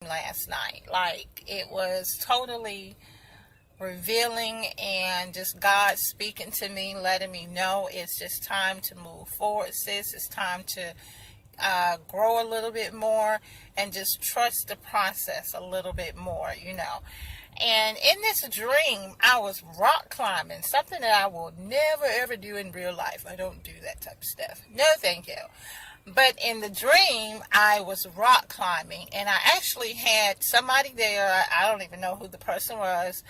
last night. Like, it was totally revealing, and just God speaking to me, letting me know it's just time to move forward, sis. It's time to grow a little bit more and just trust the process a little bit more, And in this dream, I was rock climbing, something that I will never ever do in real life. I don't do that type of stuff. No, thank you. But in the dream, I was rock climbing, and I actually had somebody there. I don't even know who the person was.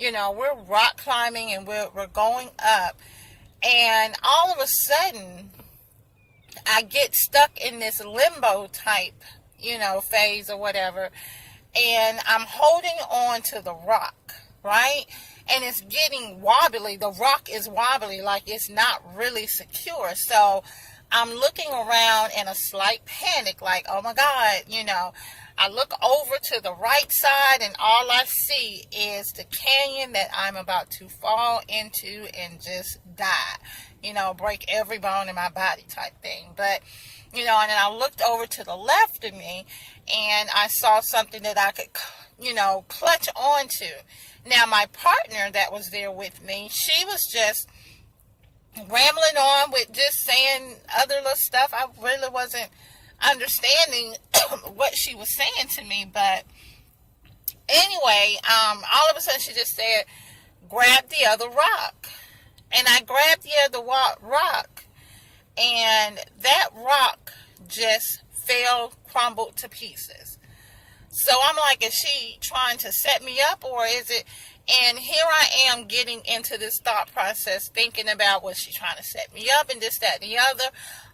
We're rock climbing, and we're going up, and all of a sudden, I get stuck in this limbo type, phase or whatever, and I'm holding on to the rock, right? And it's getting wobbly. The rock is wobbly, like it's not really secure. So I'm looking around in a slight panic, like, oh my God, I look over to the right side, and all I see is the canyon that I'm about to fall into and just die, break every bone in my body type thing. But, and then I looked over to the left of me, and I saw something that I could, clutch onto. Now, my partner that was there with me, she was just rambling on with just saying other little stuff. I really wasn't understanding what she was saying to me, but anyway, all of a sudden she just said, grab the other rock. And I grabbed the other rock, and that rock just crumbled to pieces. So I'm like, is she trying to set me up, or is it? And here I am getting into this thought process, thinking about, was she trying to set me up, and this, that, and the other.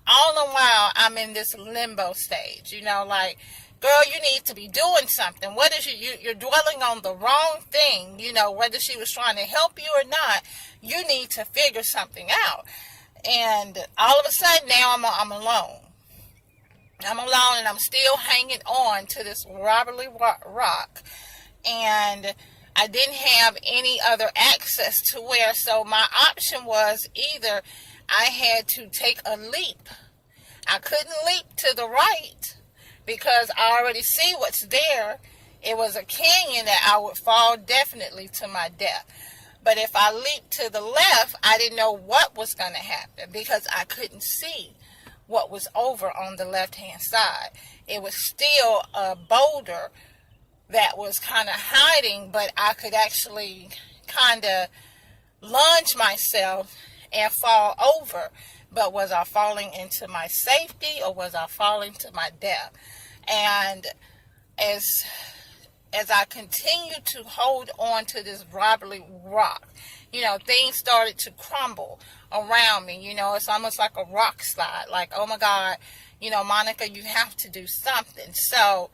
All the while, I'm in this limbo stage, like, girl, you need to be doing something. What is you're dwelling on the wrong thing, whether she was trying to help you or not, you need to figure something out. And all of a sudden, now I'm alone. I'm alone, and I'm still hanging on to this wobbly rock. And I didn't have any other access to where, so my option was either I had to take a leap. I couldn't leap to the right because I already see what's there. It was a canyon that I would fall definitely to my death. But if I leaped to the left, I didn't know what was going to happen because I couldn't see what was over on the left-hand side. It was still a boulder that was kind of hiding, but I could actually kind of lunge myself and fall over. But was I falling into my safety, or was I falling to my death? And as I continued to hold on to this wobbly rock, things started to crumble around me. It's almost like a rock slide. Like, oh my God, Monica, you have to do something. So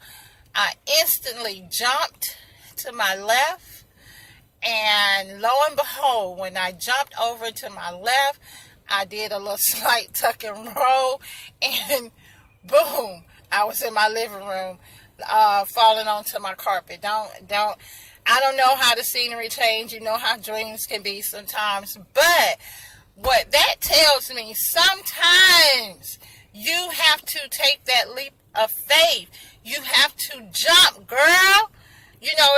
I instantly jumped to my left, and lo and behold, when I jumped over to my left, I did a little slight tuck and roll, and boom, I was in my living room, falling onto my carpet. I don't know how the scenery changed. You know how dreams can be sometimes, but what that tells me, sometimes you have to take that leap of faith. You have to jump, girl.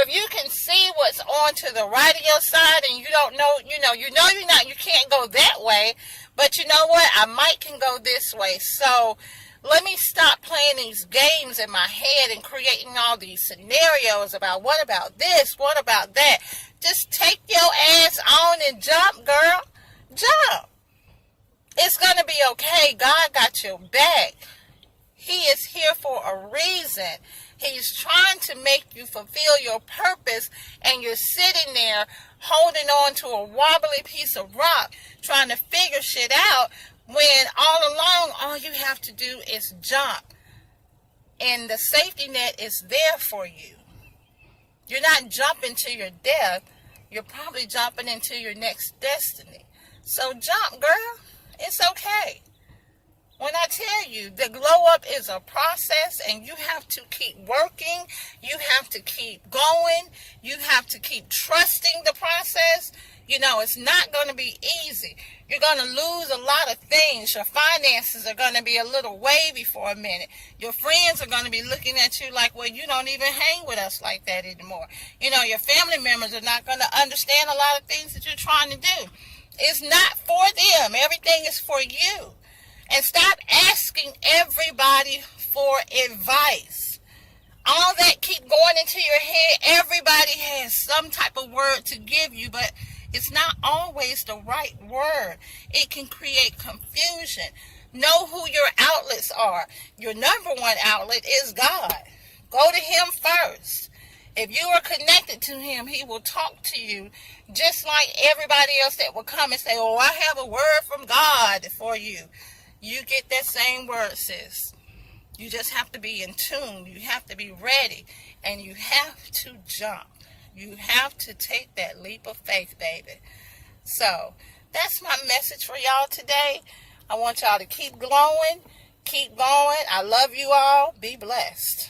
If you can see what's on to the right of your side, and you don't know, you can't go that way, but you know what? I might can go this way. So let me stop playing these games in my head and creating all these scenarios about what about this, what about that. Just take your ass on and jump, girl. Jump. It's going to be okay. God got your back. He is here for a reason. He's trying to make you fulfill your purpose, and you're sitting there holding on to a wobbly piece of rock trying to figure shit out, when all along all you have to do is jump, and the safety net is there for you. You're not jumping to your death. You're probably jumping into your next destiny. So jump, girl. It's okay. When I tell you, the glow up is a process, and you have to keep working. You have to keep going. You have to keep trusting the process. You know, it's not going to be easy. You're going to lose a lot of things. Your finances are going to be a little wavy for a minute. Your friends are going to be looking at you like, well, you don't even hang with us like that anymore. You know, your family members are not going to understand a lot of things that you're trying to do. It's not for them. Everything is for you. And stop asking everybody for advice. All that keep going into your head. Everybody has some type of word to give you, but it's not always the right word. It can create confusion. Know who your outlets are. Your number one outlet is God. Go to Him first. If you are connected to Him, He will talk to you just like everybody else that will come and say, oh, I have a word from God for you. You get that same word, sis. You just have to be in tune. You have to be ready. And you have to jump. You have to take that leap of faith, baby. So, that's my message for y'all today. I want y'all to keep glowing. Keep going. I love you all. Be blessed.